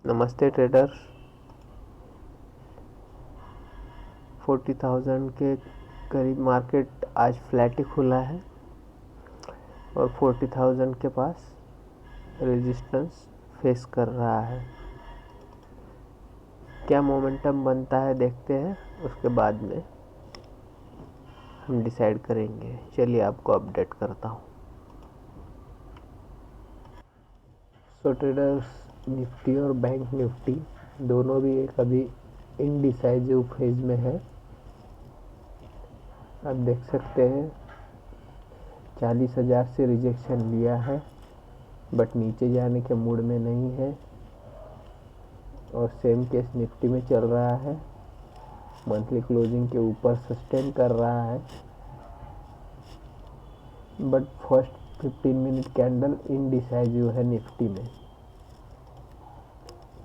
नमस्ते ट्रेडर्स। 40,000 के करीब मार्केट आज फ्लैट ही खुला है और 40,000 के पास रेजिस्टेंस फेस कर रहा है। क्या मोमेंटम बनता है देखते हैं, उसके बाद में हम डिसाइड करेंगे। चलिए आपको अपडेट करता हूँ। सो ट्रेडर्स, निफ्टी और बैंक निफ्टी दोनों भी एक अभी इनडिसाइसिव फेज में है। आप देख सकते हैं 40,000 से रिजेक्शन लिया है बट नीचे जाने के मूड में नहीं है और सेम केस निफ्टी में चल रहा है। मंथली क्लोजिंग के ऊपर सस्टेन कर रहा है but first 15 minute candle indecisive है निफ्टी में।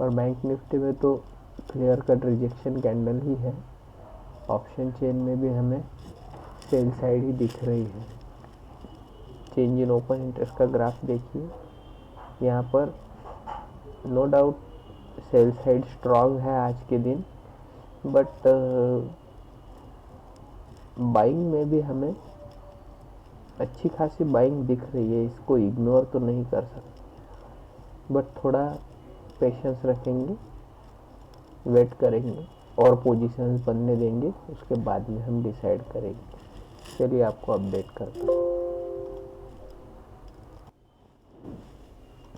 और बैंक निफ्टी में तो क्लियर कट रिजेक्शन कैंडल ही है। ऑप्शन चेन में भी हमें सेल साइड ही दिख रही है। चेंज इन ओपन इंटरेस्ट का ग्राफ देखिए, यहाँ पर no doubt sell side strong है आज के दिन, बट बाइंग में भी हमें अच्छी खासी बाइंग दिख रही है। इसको इग्नोर तो नहीं कर सकते, बट थोड़ा पेशेंस रखेंगे, वेट करेंगे और पोजीशंस बनने देंगे, उसके बाद में हम डिसाइड करेंगे। चलिए आपको अपडेट करता हूँ।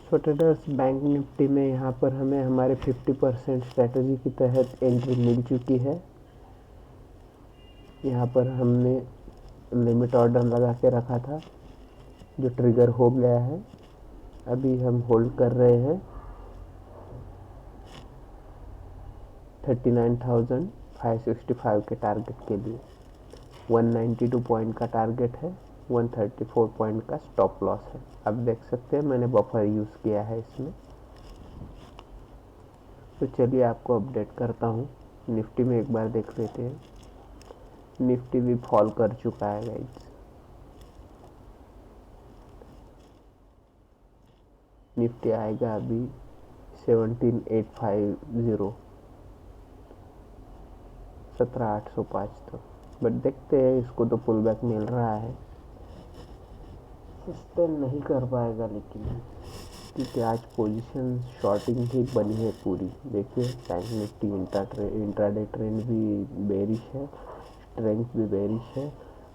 सो ट्रेडर्स, बैंक निफ्टी में यहाँ पर हमें हमारे 50% स्ट्रैटेजी के तहत एंट्री मिल चुकी है। यहाँ पर हमने लिमिट ऑर्डर लगा के रखा था जो ट्रिगर हो गया है। अभी हम होल्ड कर रहे हैं 39,565 के टारगेट के लिए। 192 पॉइंट का टारगेट है, 134 पॉइंट का स्टॉप लॉस है। आप देख सकते हैं मैंने बफर यूज़ किया है इसमें। तो चलिए आपको अपडेट करता हूँ। निफ्टी में एक बार देख लेते हैं। निफ्टी भी फॉल कर चुका है गाइस। निफ्टी आएगा अभी 17,850, 17,805 तक, बट देखते हैं। इसको तो पुल बैक मिल रहा है, सस्टेन नहीं कर पाएगा लेकिन, क्योंकि आज पोजीशन शॉर्टिंग ही बनी है पूरी। देखिए बैंक निफ्टी इंट्राडे ट्रेंड भी बेरिश है, स्ट्रेंथ भी बेरिश है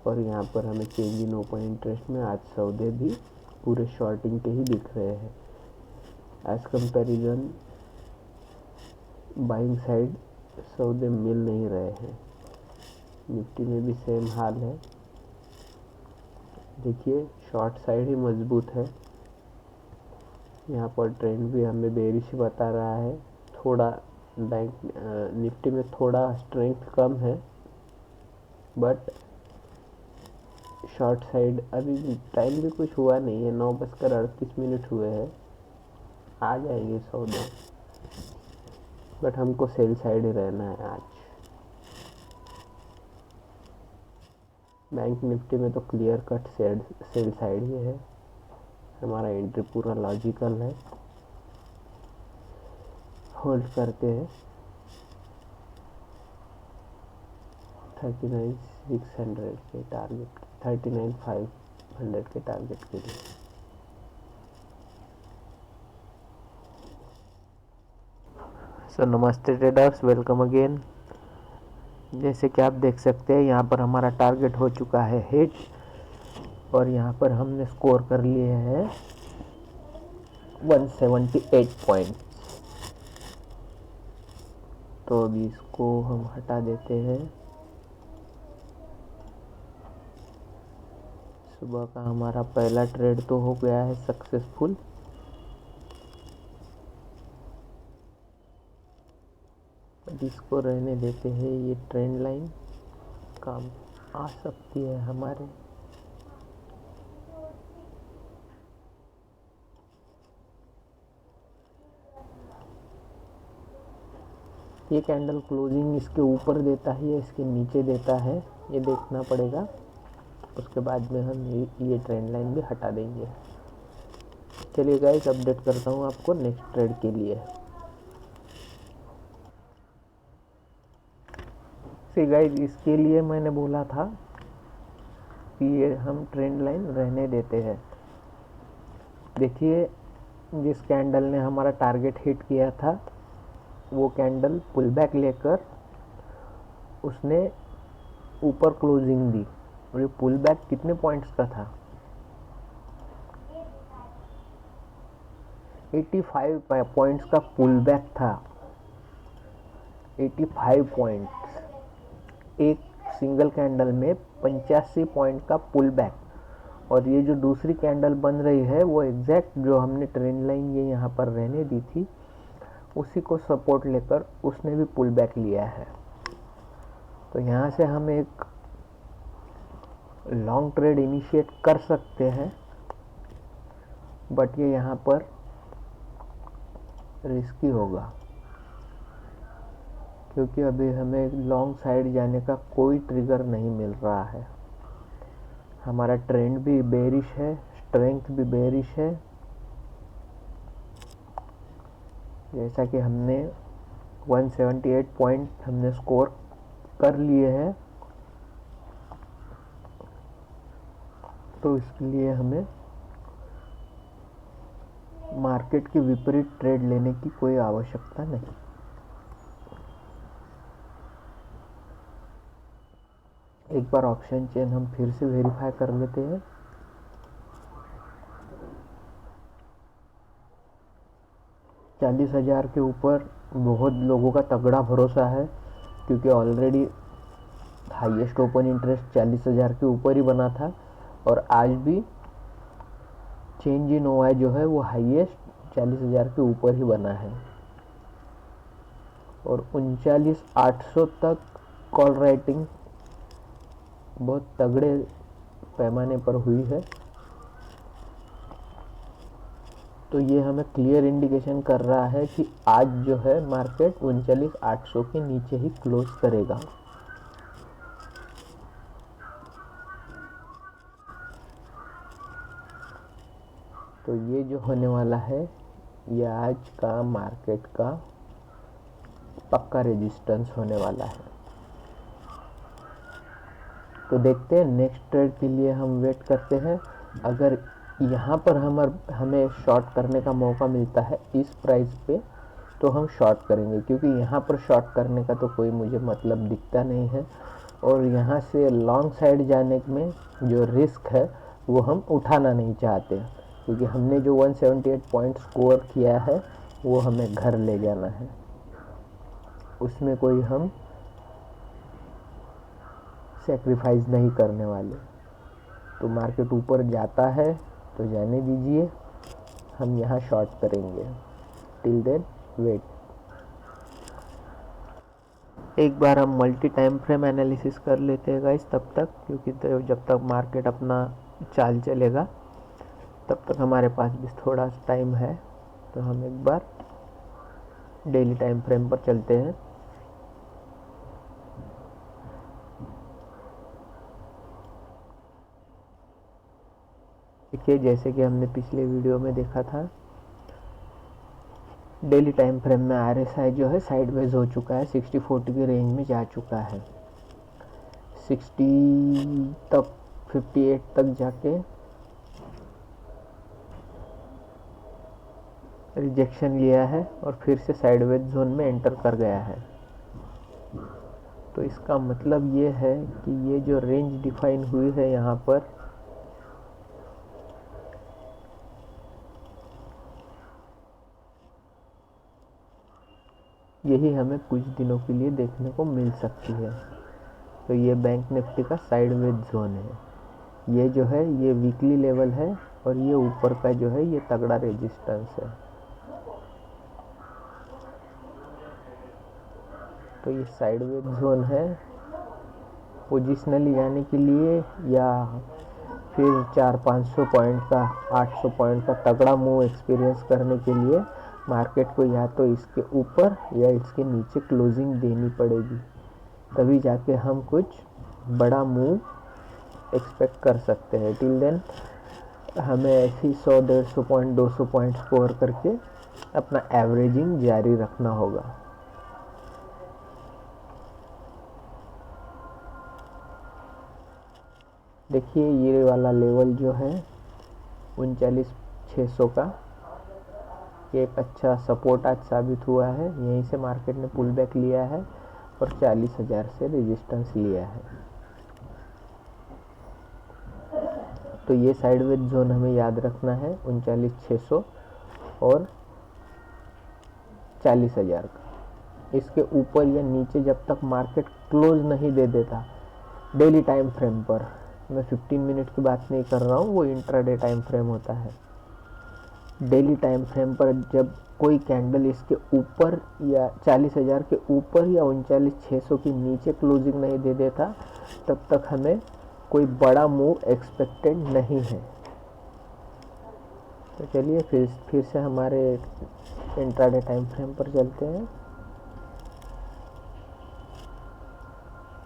और यहाँ पर हमें चेंज इन ओपन इंटरेस्ट में आज सौदे भी पूरे शॉर्टिंग के ही दिख रहे हैं। एज कंपेरिजन बाइंग साइड सौदे मिल नहीं रहे हैं। निफ्टी में भी सेम हाल है। देखिए शॉर्ट साइड ही मजबूत है। यहाँ पर ट्रेंड भी हमें बेरिश बता रहा है। थोड़ा बैंक निफ्टी में थोड़ा स्ट्रेंथ कम है, बट शॉर्ट साइड अभी टाइम भी कुछ हुआ नहीं है। 9:38 हुए हैं, आ जाएंगे सौदे, बट हमको सेल साइड ही रहना है आज। बैंक निफ्टी में तो क्लियर कट सेल साइड ही है। हमारा एंट्री पूरा लॉजिकल है। होल्ड करते हैं 39,600 के टारगेट, 39,500 के टारगेट के लिए। सो नमस्ते ट्रेडर्स, वेलकम अगेन। जैसे कि आप देख सकते हैं यहाँ पर हमारा टारगेट हो चुका है हिट और यहाँ पर हमने स्कोर कर लिए हैं 178 पॉइंट। तो अभी इसको हम हटा देते हैं। सुबह का हमारा पहला ट्रेड तो हो गया है सक्सेसफुल। इसको रहने देते हैं। ये ट्रेंड लाइन काम आ सकती है हमारे। ये कैंडल क्लोजिंग इसके ऊपर देता है या इसके नीचे देता है, ये देखना पड़ेगा। उसके बाद में हम ये ट्रेंड लाइन भी हटा देंगे। चलिए गाइस, अपडेट करता हूँ आपको नेक्स्ट ट्रेड के लिए। सी गाइस, इसके लिए मैंने बोला था कि ये हम ट्रेंड लाइन रहने देते हैं। देखिए, जिस कैंडल ने हमारा टारगेट हिट किया था वो कैंडल पुल बैक लेकर उसने ऊपर क्लोजिंग दी, और ये पुल बैक कितने पॉइंट्स का था? 85 पॉइंट्स का पुल बैक था। 85 पॉइंट्स, एक सिंगल कैंडल में 85 पॉइंट का पुल बैक। और ये जो दूसरी कैंडल बन रही है वो एग्जैक्ट जो हमने ट्रेंड लाइन ये यहाँ पर रहने दी थी उसी को सपोर्ट लेकर उसने भी पुल बैक लिया है। तो यहाँ से हम एक लॉन्ग ट्रेड इनिशिएट कर सकते हैं, बट ये यहाँ पर रिस्की होगा क्योंकि अभी हमें लॉन्ग साइड जाने का कोई ट्रिगर नहीं मिल रहा है। हमारा ट्रेंड भी बेरिश है, स्ट्रेंथ भी बेरिश है। जैसा कि हमने 178 पॉइंट हमने स्कोर कर लिए हैं, तो इसके लिए हमें मार्केट के विपरीत ट्रेड लेने की कोई आवश्यकता नहीं। एक बार ऑप्शन चेन हम फिर से वेरीफाई कर लेते हैं। $40,000 के ऊपर बहुत लोगों का तगड़ा भरोसा है क्योंकि ऑलरेडी हाईएस्ट ओपन इंटरेस्ट 40,000 के ऊपर ही बना था, और आज भी चेंज इन ओआई जो है वो हाईएस्ट 40,000 के ऊपर ही बना है, और 39,800 तक कॉल राइटिंग बहुत तगड़े पैमाने पर हुई है। तो ये हमें क्लियर इंडिकेशन कर रहा है कि आज जो है मार्केट 39,800 के नीचे ही क्लोज करेगा। तो ये जो होने वाला है ये आज का मार्केट का पक्का रेजिस्टेंस होने वाला है। तो देखते हैं, नेक्स्ट ट्रेड के लिए हम वेट करते हैं। अगर यहाँ पर हमें शॉर्ट करने का मौका मिलता है इस प्राइस पे तो हम शॉर्ट करेंगे, क्योंकि यहाँ पर शॉर्ट करने का तो कोई मुझे मतलब दिखता नहीं है, और यहाँ से लॉन्ग साइड जाने में जो रिस्क है वो हम उठाना नहीं चाहते, क्योंकि हमने जो 178 पॉइंट स्कोर किया है वो हमें घर ले जाना है, उसमें कोई हम सेक्रीफाइस नहीं करने वाले। तो मार्केट ऊपर जाता है तो जाने दीजिए, हम यहाँ शॉर्ट करेंगे। Till then wait. एक बार हम मल्टी टाइम फ्रेम एनालिसिस कर लेते हैं गाइस तब तक, क्योंकि तो जब तक मार्केट अपना चाल चलेगा तब तक हमारे पास भी थोड़ा टाइम है। तो हम एक बार डेली टाइम फ्रेम पर चलते हैं। देखिए, जैसे कि हमने पिछले वीडियो में देखा था, डेली टाइम फ्रेम में RSI जो है साइडवेज हो चुका है, 60-40 के रेंज में जा चुका है। 60 तक 58 तक जाके रिजेक्शन लिया है और फिर से साइडवेज जोन में एंटर कर गया है। तो इसका मतलब ये है कि ये जो रेंज डिफाइन हुई है यहाँ पर, यही हमें कुछ दिनों के लिए देखने को मिल सकती है। तो ये बैंक निफ्टी का साइडवेज जोन है, ये जो है ये वीकली लेवल है, और ये ऊपर का जो है ये तगड़ा रेजिस्टेंस है। तो ये साइडवेज जोन है, पोजिशनली जाने के लिए या फिर 400-500 पॉइंट का 800 पॉइंट का तगड़ा मूव एक्सपीरियंस करने के लिए मार्केट को या तो इसके ऊपर या इसके नीचे क्लोजिंग देनी पड़ेगी, तभी जाके हम कुछ बड़ा मूव एक्सपेक्ट कर सकते हैं। टिल देन हमें ऐसी 100-150 पॉइंट 200 पॉइंट स्कोर करके अपना एवरेजिंग जारी रखना होगा। देखिए ये वाला लेवल जो है 39,600 का एक अच्छा सपोर्ट आज साबित हुआ है। यहीं से मार्केट ने पुल बैक लिया है और 40,000 से रेजिस्टेंस लिया है। तो ये साइडवेज जोन हमें याद रखना है 39,600 और 40,000 का। इसके ऊपर या नीचे जब तक मार्केट क्लोज नहीं दे देता डेली टाइम फ्रेम पर, मैं 15 मिनट की बात नहीं कर रहा हूँ, वो इंट्राडे टाइम फ्रेम होता है। डेली टाइम फ्रेम पर जब कोई कैंडल इसके ऊपर या 40,000 के ऊपर या 39,600 के नीचे क्लोजिंग नहीं दे देता, तब तक हमें कोई बड़ा मूव एक्सपेक्टेड नहीं है। तो चलिए फिर से हमारे इंट्राडे टाइम फ्रेम पर चलते हैं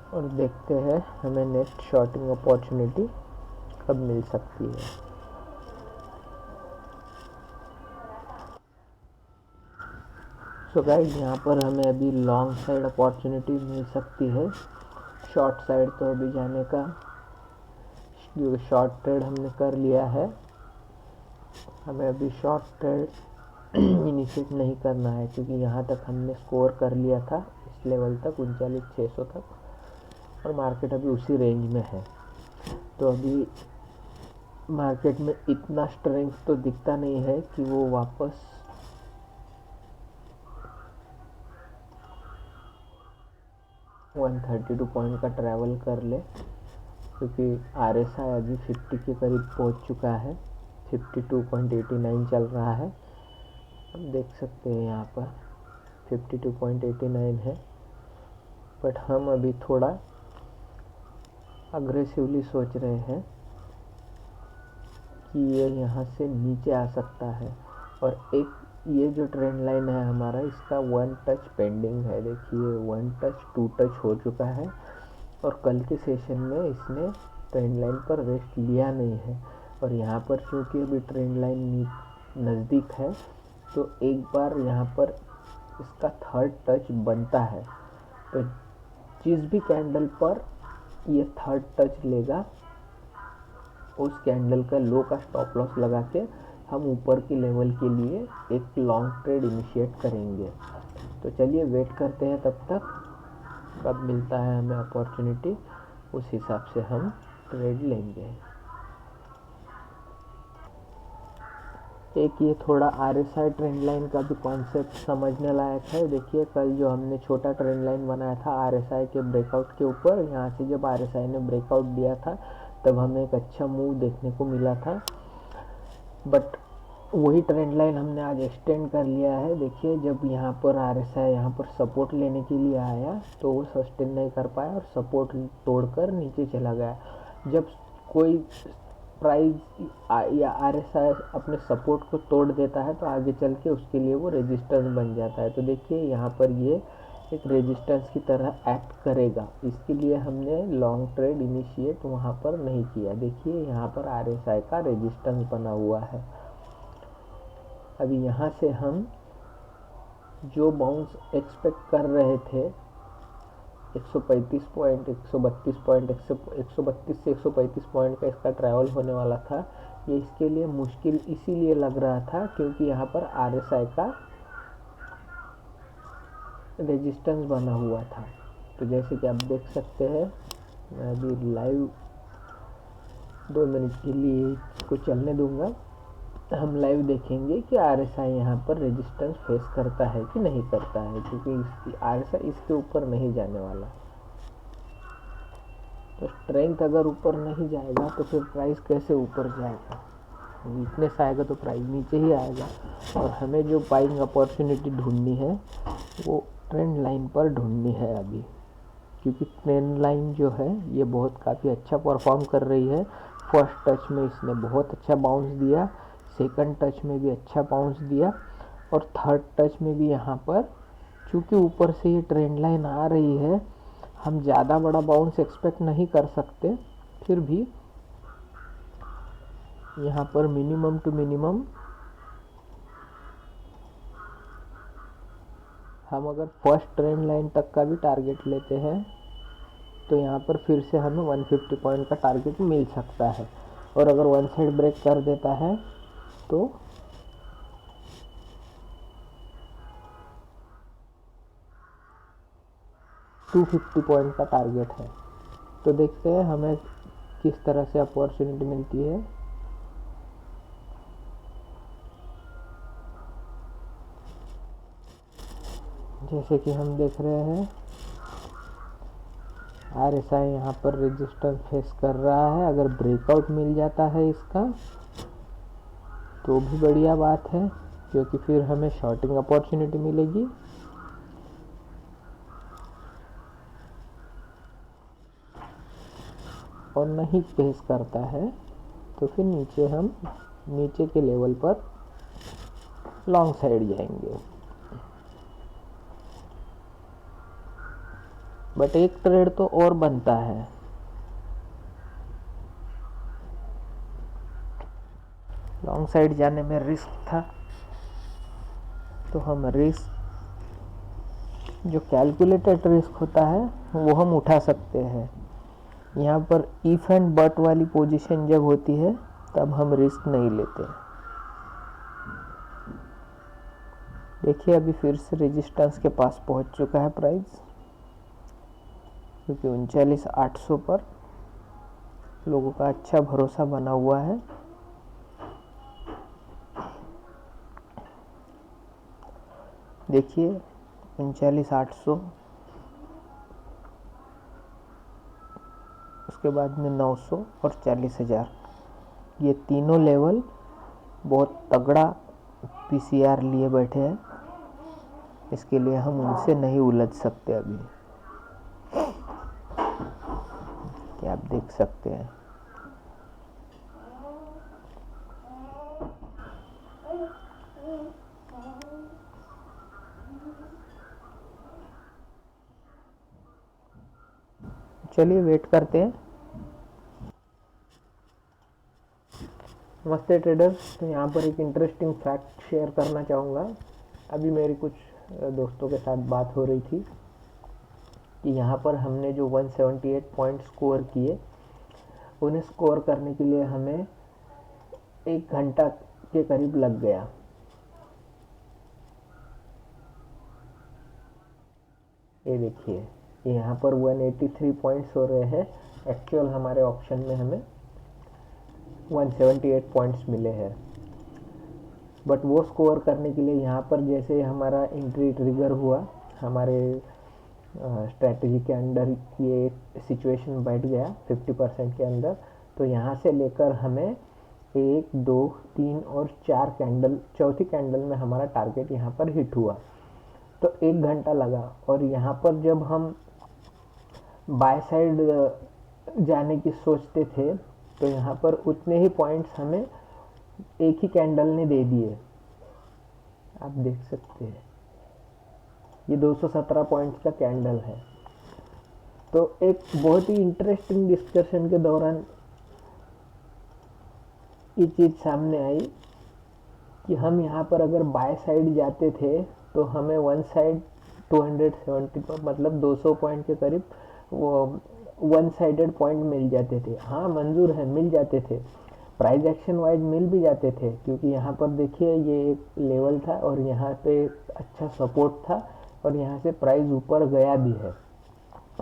और देखते हैं हमें नेक्स्ट शॉर्टिंग अपॉर्चुनिटी कब मिल सकती है। सो गाइस, यहाँ पर हमें अभी लॉन्ग साइड अपॉर्चुनिटी मिल सकती है। शॉर्ट साइड तो अभी जाने का, शॉर्ट ट्रेड हमने कर लिया है, हमें अभी शॉर्ट ट्रेड इनिशिएट नहीं करना है, क्योंकि यहाँ तक हमने स्कोर कर लिया था, इस लेवल तक 39,600 तक, और मार्केट अभी उसी रेंज में है। तो अभी मार्केट में इतना स्ट्रेंथ तो दिखता नहीं है कि वो वापस 132 पॉइंट का ट्रैवल कर ले, क्योंकि RSI अभी 50 के करीब पहुंच चुका है। 52.89 चल रहा है, हम देख सकते हैं यहाँ पर 52.89 है। बट हम अभी थोड़ा अग्रेसिवली सोच रहे हैं कि ये यहाँ से नीचे आ सकता है, और एक ये जो ट्रेंड लाइन है हमारा, इसका 1 टच पेंडिंग है। देखिए 1 टच 2 टच हो चुका है, और कल के सेशन में इसने ट्रेंड लाइन पर रेस्ट लिया नहीं है, और यहाँ पर चूँकि अभी ट्रेंड लाइन नज़दीक है, तो एक बार यहाँ पर इसका 3rd टच बनता है। तो जिस भी कैंडल पर ये 3rd टच लेगा, उस कैंडल का लो का स्टॉप लॉस लगा के हम ऊपर की लेवल के लिए एक लॉन्ग ट्रेड इनिशिएट करेंगे। तो चलिए वेट करते हैं तब तक, कब मिलता है हमें अपॉर्चुनिटी, उस हिसाब से हम ट्रेड लेंगे। एक ये थोड़ा RSI ट्रेंड लाइन का भी कॉन्सेप्ट समझने लायक है। देखिए कल जो हमने छोटा ट्रेंड लाइन बनाया था RSI के ब्रेकआउट के ऊपर, यहाँ से जब RSI ने ब्रेकआउट दिया था तब हमें एक अच्छा मूव देखने को मिला था, बट वही ट्रेंड लाइन हमने आज एक्सटेंड कर लिया है। देखिए जब यहाँ पर RSI यहाँ पर सपोर्ट लेने के लिए आया तो वो सस्टेन नहीं कर पाया और सपोर्ट तोड़कर नीचे चला गया। जब कोई प्राइस या RSI अपने सपोर्ट को तोड़ देता है तो आगे चल के उसके लिए वो रेजिस्टेंस बन जाता है। तो देखिए यहाँ पर ये एक रेजिस्टेंस की तरह एक्ट करेगा, इसके लिए हमने लॉन्ग ट्रेड इनिशिएट वहाँ पर नहीं किया। देखिए यहाँ पर RSI का रेजिस्टेंस बना हुआ है। अभी यहाँ से हम जो बाउंस एक्सपेक्ट कर रहे थे 135 पॉइंट, 132 पॉइंट, 132 से 135 पॉइंट का इसका ट्रैवल होने वाला था, ये इसके लिए मुश्किल इसीलिए लग रहा था क्योंकि यहाँ पर RSI का रेजिस्टेंस बना हुआ था। तो जैसे कि आप देख सकते हैं, मैं अभी लाइव 2 मिनट के लिए इसको चलने दूंगा, हम लाइव देखेंगे कि RSI यहाँ पर रेजिस्टेंस फेस करता है कि नहीं करता है, क्योंकि RSI इसके ऊपर नहीं जाने वाला। तो स्ट्रेंथ अगर ऊपर नहीं जाएगा तो फिर प्राइस कैसे ऊपर जाएगा, वीकनेस आएगा तो प्राइस नीचे ही आएगा। और हमें जो बाइंग अपॉर्चुनिटी ढूंढनी है वो ट्रेंड लाइन पर ढूंढनी है अभी, क्योंकि ट्रेंड लाइन जो है ये बहुत काफ़ी अच्छा परफॉर्म कर रही है। फर्स्ट टच में इसने बहुत अच्छा बाउंस दिया, सेकंड टच में भी अच्छा बाउंस दिया, और थर्ड टच में भी यहाँ पर चूँकि ऊपर से ये ट्रेंड लाइन आ रही है, हम ज़्यादा बड़ा बाउंस एक्सपेक्ट नहीं कर सकते। फिर भी यहाँ पर मिनिमम टू मिनिमम हम अगर फर्स्ट ट्रेंड लाइन तक का भी टारगेट लेते हैं तो यहाँ पर फिर से हमें 150 पॉइंट का टारगेट मिल सकता है। और अगर वन साइड ब्रेक कर देता है तो $250 पॉइंट का टारगेट है। तो देखते हैं हमें किस तरह से अपॉर्चुनिटी मिलती है। जैसे कि हम देख रहे हैं RSI यहाँ पर रेजिस्टेंस फेस कर रहा है। अगर ब्रेकआउट मिल जाता है इसका तो भी बढ़िया बात है, क्योंकि फिर हमें शॉर्टिंग अपॉर्चुनिटी मिलेगी। और नहीं फेस करता है तो फिर नीचे के लेवल पर लॉन्ग साइड जाएंगे। बट एक ट्रेड तो और बनता है। लॉन्ग साइड जाने में रिस्क था, तो हम रिस्क, जो कैलकुलेटेड रिस्क होता है वो हम उठा सकते हैं। यहाँ पर इफ एंड बट वाली पोजीशन जब होती है तब हम रिस्क नहीं लेते। देखिए अभी फिर से रेजिस्टेंस के पास पहुंच चुका है प्राइस, क्योंकि 39,800 पर लोगों का अच्छा भरोसा बना हुआ है। देखिए 39,800, उसके बाद में 900 और 40,000, ये तीनों लेवल बहुत तगड़ा PCR लिए बैठे हैं। इसके लिए हम उनसे नहीं उलझ सकते। अभी क्या आप देख सकते हैं, चलिए वेट करते हैं। नमस्ते ट्रेडर्स, तो यहाँ पर एक इंटरेस्टिंग फैक्ट शेयर करना चाहूँगा। अभी मेरी कुछ दोस्तों के साथ बात हो रही थी कि यहाँ पर हमने जो 178 पॉइंट स्कोर किए, उन्हें स्कोर करने के लिए हमें 1 घंटा के करीब लग गया। ये देखिए यहाँ पर 183 पॉइंट्स हो रहे हैं। एक्चुअल हमारे ऑप्शन में हमें 178 पॉइंट्स मिले हैं। बट वो स्कोर करने के लिए यहाँ पर जैसे हमारा एंट्री ट्रिगर हुआ, हमारे स्ट्रैटेजी के अंडर ये सिचुएशन बैठ गया 50% के अंदर, तो यहाँ से लेकर हमें 1, 2, 3 और 4 कैंडल, चौथी कैंडल में हमारा टारगेट यहाँ पर हिट हुआ। तो 1 घंटा लगा। और यहाँ पर जब हम बाय साइड जाने की सोचते थे तो यहाँ पर उतने ही पॉइंट्स हमें एक ही कैंडल ने दे दिए। आप देख सकते हैं ये 217 पॉइंट्स का कैंडल है। तो एक बहुत ही इंटरेस्टिंग डिस्कशन के दौरान ये चीज़ सामने आई कि हम यहाँ पर अगर बाय साइड जाते थे तो हमें वन साइड 270 मतलब 200 पॉइंट के करीब वो वन साइडेड पॉइंट मिल जाते थे। हाँ मंजूर है, मिल जाते थे, प्राइस एक्शन वाइज मिल भी जाते थे, क्योंकि यहाँ पर देखिए ये एक लेवल था और यहाँ पे अच्छा सपोर्ट था और यहाँ से प्राइस ऊपर गया भी है।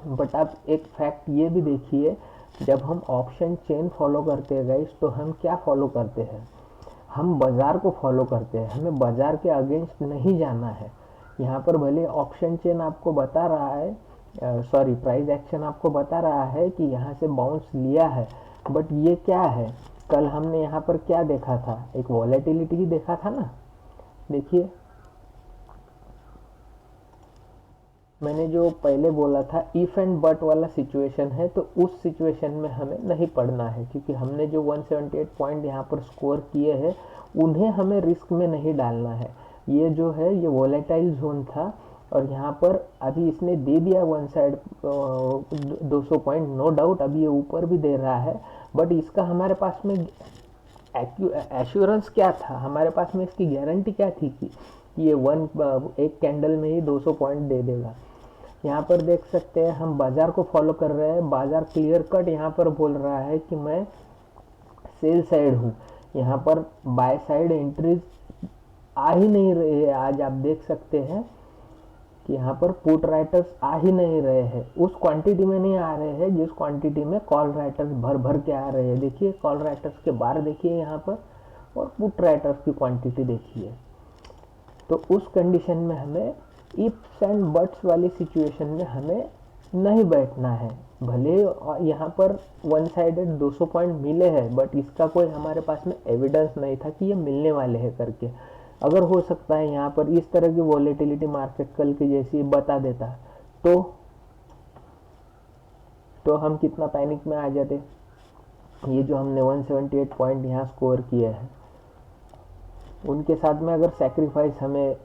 बट आप एक फैक्ट ये भी देखिए, जब हम ऑप्शन चेन फॉलो करते हैं गाइस, तो हम क्या फॉलो करते हैं, हम बाज़ार को फॉलो करते हैं। हमें बाज़ार के अगेंस्ट नहीं जाना है। यहाँ पर भले ऑप्शन चेन आपको बता रहा है, प्राइस एक्शन आपको बता रहा है कि यहाँ से बाउंस लिया है, बट ये क्या है, कल हमने यहाँ पर क्या देखा था, एक वॉलेटिलिटी ही देखा था ना। देखिए मैंने जो पहले बोला था इफ एंड बट वाला सिचुएशन है, तो उस सिचुएशन में हमें नहीं पड़ना है, क्योंकि हमने जो 178 पॉइंट यहाँ पर स्कोर किए हैं उन्हें हमें रिस्क में नहीं डालना है। ये जो है ये वॉलेटाइल जोन था और यहाँ पर अभी इसने दे दिया one side 200 point, no doubt अभी ये ऊपर भी दे रहा है, बट इसका हमारे पास में एश्योरेंस क्या था, हमारे पास में इसकी गारंटी क्या थी कि ये एक कैंडल में ही 200 पॉइंट दे देगा। यहाँ पर देख सकते हैं हम बाजार को फॉलो कर रहे हैं। बाजार क्लियर कट यहाँ पर बोल रहा है कि मैं सेल साइड हूँ। यहाँ पर बाय साइड एंट्रीज आ ही नहीं रही है। आज आप देख सकते हैं कि यहाँ पर पुट राइटर्स आ ही नहीं रहे हैं, उस क्वांटिटी में नहीं आ रहे हैं जिस क्वांटिटी में कॉल राइटर्स भर भर के आ रहे हैं। देखिए कॉल राइटर्स के बार देखिए यहाँ पर, और पुट राइटर्स की क्वांटिटी देखिए। तो उस कंडीशन में हमें इफ्स एंड बट्स वाली सिचुएशन में हमें नहीं बैठना है। भले यहाँ पर वन साइडेड 200 पॉइंट मिले हैं, बट इसका कोई हमारे पास में एविडेंस नहीं था कि ये मिलने वाले हैं करके। अगर हो सकता है यहाँ पर इस तरह की वॉलेटिलिटी मार्केट कल की जैसी बता देता तो हम कितना पैनिक में आ जाते। ये जो हमने 178 पॉइंट यहाँ स्कोर किए हैं, उनके साथ में अगर सैक्रिफाइस हमें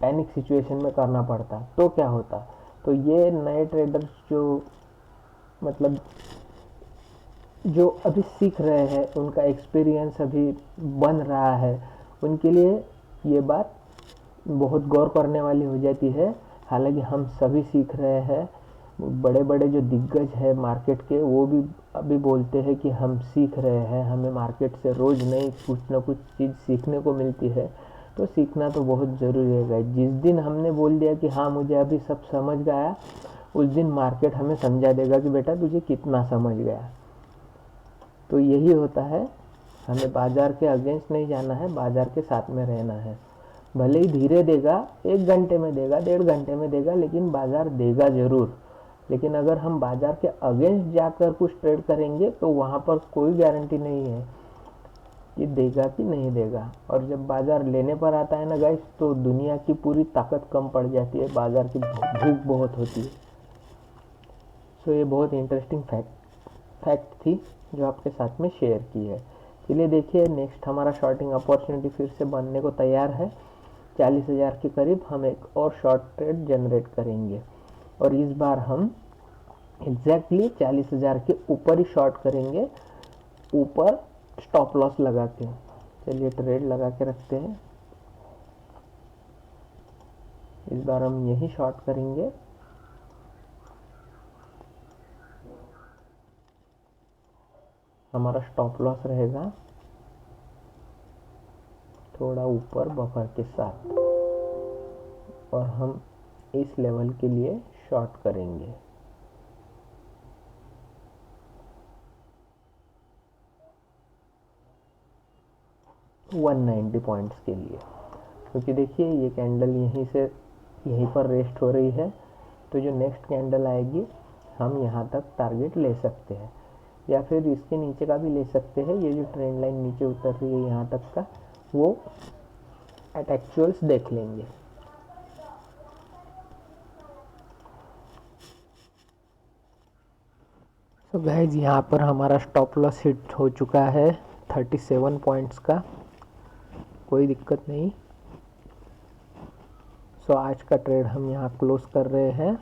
पैनिक सिचुएशन में करना पड़ता तो क्या होता। तो ये नए ट्रेडर्स जो अभी सीख रहे हैं, उनका एक्सपीरियंस अभी बन रहा है, उनके लिए ये बात बहुत गौर करने वाली हो जाती है। हालांकि हम सभी सीख रहे हैं, बड़े बड़े जो दिग्गज है मार्केट के, वो भी अभी बोलते हैं कि हम सीख रहे हैं, हमें मार्केट से रोज़ नई कुछ ना कुछ चीज़ सीखने को मिलती है। तो सीखना तो बहुत ज़रूरी है। जिस दिन हमने बोल दिया कि हाँ मुझे अभी सब समझ गया, उस दिन मार्केट हमें समझा देगा कि बेटा तुझे कितना समझ गया। तो यही होता है, हमें बाज़ार के अगेंस्ट नहीं जाना है, बाज़ार के साथ में रहना है। भले ही धीरे देगा, 1 घंटे में देगा, 1.5 घंटे में देगा, लेकिन बाज़ार देगा ज़रूर। लेकिन अगर हम बाज़ार के अगेंस्ट जाकर कुछ ट्रेड करेंगे तो वहाँ पर कोई गारंटी नहीं है कि देगा कि नहीं देगा। और जब बाज़ार लेने पर आता है ना गाइस, तो दुनिया की पूरी ताकत कम पड़ जाती है, बाज़ार की भूख बहुत होती है। सो ये बहुत इंटरेस्टिंग फैक्ट थी जो आपके साथ में शेयर की है। चलिए देखिए, नेक्स्ट हमारा शॉर्टिंग अपॉर्चुनिटी फिर से बनने को तैयार है। 40,000 के करीब हम एक और शॉर्ट ट्रेड जनरेट करेंगे, और इस बार हम एग्जैक्टली 40,000 के ऊपर ही शॉर्ट करेंगे, ऊपर स्टॉप लॉस लगा के। चलिए ट्रेड लगा के रखते हैं। इस बार हम यही शॉर्ट करेंगे। हमारा स्टॉप लॉस रहेगा थोड़ा ऊपर बफर के साथ, और हम इस लेवल के लिए शॉर्ट करेंगे। $190 पॉइंट्स के लिए, क्योंकि देखिए ये कैंडल यहीं पर रेस्ट हो रही है। तो जो नेक्स्ट कैंडल आएगी हम यहाँ तक टारगेट ले सकते हैं, या फिर इसके नीचे का भी ले सकते हैं। ये जो ट्रेंड लाइन नीचे उतर रही है यहाँ तक का, वो एट एक्चुअल्स देख लेंगे। तो गाइज यहाँ पर हमारा स्टॉप लॉस हिट हो चुका है 37 पॉइंट्स का, कोई दिक्कत नहीं। सो आज का ट्रेड हम यहाँ क्लोज कर रहे हैं।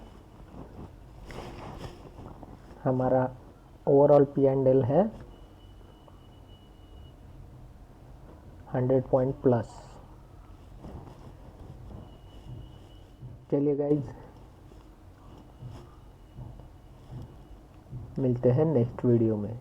हमारा ओवरऑल P&L है 100 पॉइंट प्लस। चलिए गाइज, मिलते हैं नेक्स्ट वीडियो में।